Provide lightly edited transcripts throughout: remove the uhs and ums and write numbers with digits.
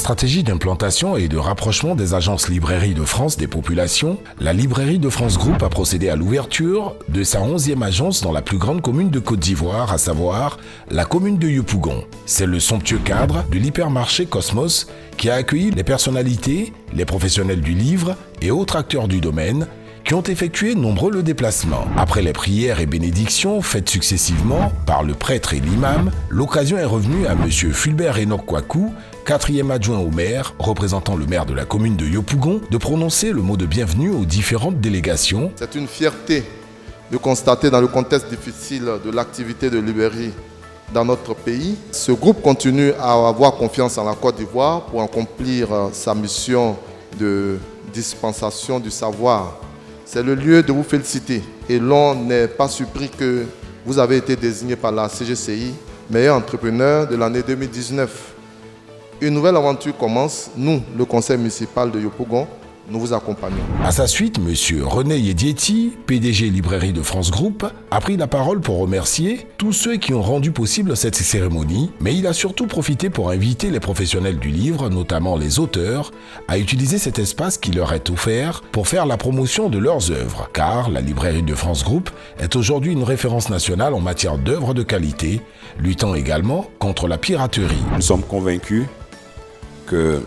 stratégie d'implantation et de rapprochement des agences Librairie de France des populations, la Librairie de France Group a procédé à l'ouverture de sa 11e agence dans la plus grande commune de Côte d'Ivoire, à savoir la commune de Yopougon. C'est le somptueux cadre de l'hypermarché Cosmos qui a accueilli les personnalités, les professionnels du livre et autres acteurs du domaine qui ont effectué nombreux le déplacement. Après les prières et bénédictions faites successivement par le prêtre et l'imam, l'occasion est revenue à M. Fulbert Enoch Kwaku, 4e adjoint au maire, représentant le maire de la commune de Yopougon, de prononcer le mot de bienvenue aux différentes délégations. C'est une fierté de constater dans le contexte difficile de l'activité de librairie dans notre pays. Ce groupe continue à avoir confiance en la Côte d'Ivoire pour accomplir sa mission de dispensation du savoir. C'est le lieu de vous féliciter et l'on n'est pas surpris que vous avez été désigné par la CGCI meilleur entrepreneur de l'année 2019. Une nouvelle aventure commence. Nous, le conseil municipal de Yopougon, nous vous accompagnons. À sa suite, M. René Yedieti, PDG Librairie de France Group, a pris la parole pour remercier tous ceux qui ont rendu possible cette cérémonie, mais il a surtout profité pour inviter les professionnels du livre, notamment les auteurs, à utiliser cet espace qui leur est offert pour faire la promotion de leurs œuvres, car la Librairie de France Group est aujourd'hui une référence nationale en matière d'œuvres de qualité, luttant également contre la piraterie. Nous sommes convaincus que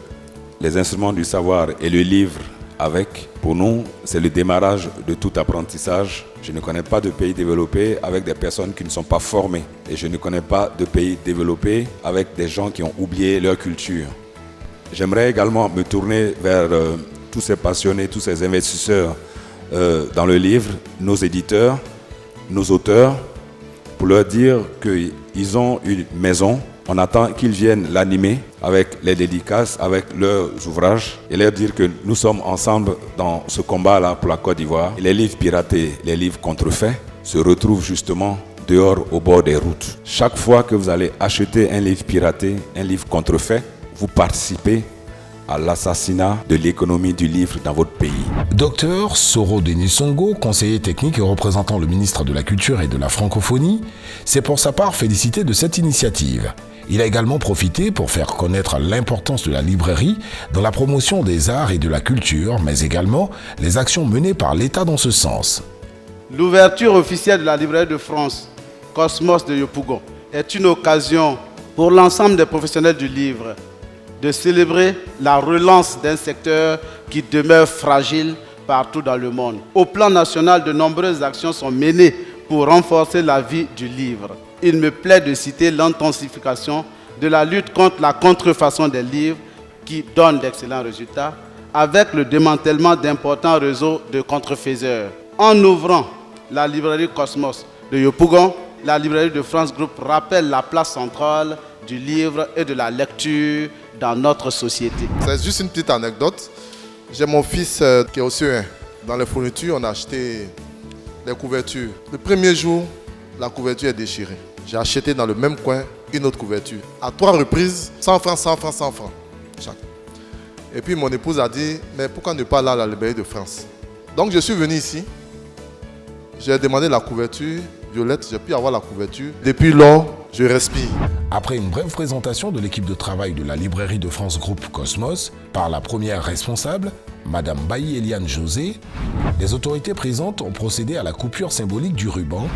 les instruments du savoir et le livre avec, pour nous, c'est le démarrage de tout apprentissage. Je ne connais pas de pays développé avec des personnes qui ne sont pas formées. Et je ne connais pas de pays développé avec des gens qui ont oublié leur culture. J'aimerais également me tourner vers tous ces passionnés, tous ces investisseurs dans le livre, nos éditeurs, nos auteurs, pour leur dire qu'ils ont une maison. On attend qu'ils viennent l'animer avec les dédicaces, avec leurs ouvrages et leur dire que nous sommes ensemble dans ce combat-là pour la Côte d'Ivoire. Et les livres piratés, les livres contrefaits se retrouvent justement dehors au bord des routes. Chaque fois que vous allez acheter un livre piraté, un livre contrefait, vous participez à l'assassinat de l'économie du livre dans votre pays. Docteur Soro Denisongo, conseiller technique et représentant le ministre de la Culture et de la Francophonie, s'est pour sa part félicité de cette initiative. Il a également profité pour faire connaître l'importance de la librairie dans la promotion des arts et de la culture, mais également les actions menées par l'État dans ce sens. L'ouverture officielle de la Librairie de France, Cosmos de Yopougon, est une occasion pour l'ensemble des professionnels du livre de célébrer la relance d'un secteur qui demeure fragile partout dans le monde. Au plan national, de nombreuses actions sont menées pour renforcer la vie du livre. Il me plaît de citer l'intensification de la lutte contre la contrefaçon des livres qui donne d'excellents résultats avec le démantèlement d'importants réseaux de contrefaiseurs. En ouvrant la librairie Cosmos de Yopougon, la librairie de France Group rappelle la place centrale du livre et de la lecture dans notre société. C'est juste une petite anecdote. J'ai mon fils qui est aussi dans les fournitures, on a acheté des couvertures. Le premier jour, la couverture est déchirée. J'ai acheté dans le même coin une autre couverture. À 3 reprises, 100 francs, 100 francs, 100 francs chaque. Et puis mon épouse a dit, mais pourquoi ne pas aller à la Librairie de France? Donc je suis venu ici. J'ai demandé la couverture violette, j'ai pu avoir la couverture. Depuis lors, je respire. Après une brève présentation de l'équipe de travail de la Librairie de France Group Cosmos par la première responsable, Madame Bailly Eliane José, les autorités présentes ont procédé à la coupure symbolique du ruban,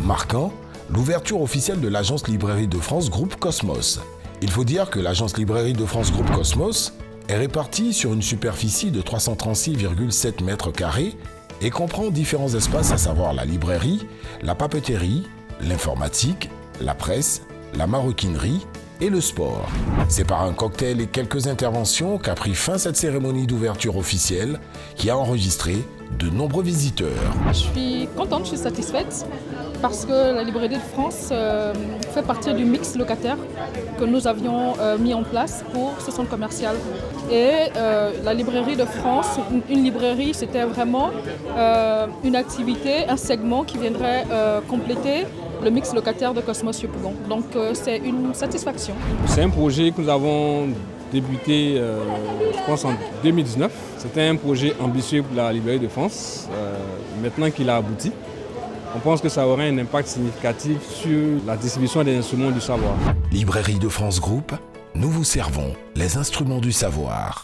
marquant l'ouverture officielle de l'agence Librairie de France Group Cosmos. Il faut dire que l'agence Librairie de France Group Cosmos est répartie sur une superficie de 336,7 mètres carrés et comprend différents espaces, à savoir la librairie, la papeterie, l'informatique, la presse, la maroquinerie et le sport. C'est par un cocktail et quelques interventions qu'a pris fin cette cérémonie d'ouverture officielle qui a enregistré de nombreux visiteurs. Je suis contente, je suis satisfaite parce que la Librairie de France fait partie du mix locataire que nous avions mis en place pour ce centre commercial. Et la Librairie de France, une librairie, c'était vraiment une activité, un segment qui viendrait compléter le mix locataire de Cosmos Yopougon. Donc c'est une satisfaction. C'est un projet que nous avons débuté, je pense, en 2019. C'était un projet ambitieux pour la Librairie de France. Maintenant qu'il a abouti, on pense que ça aurait un impact significatif sur la distribution des instruments du savoir. Librairie de France Group, nous vous servons les instruments du savoir.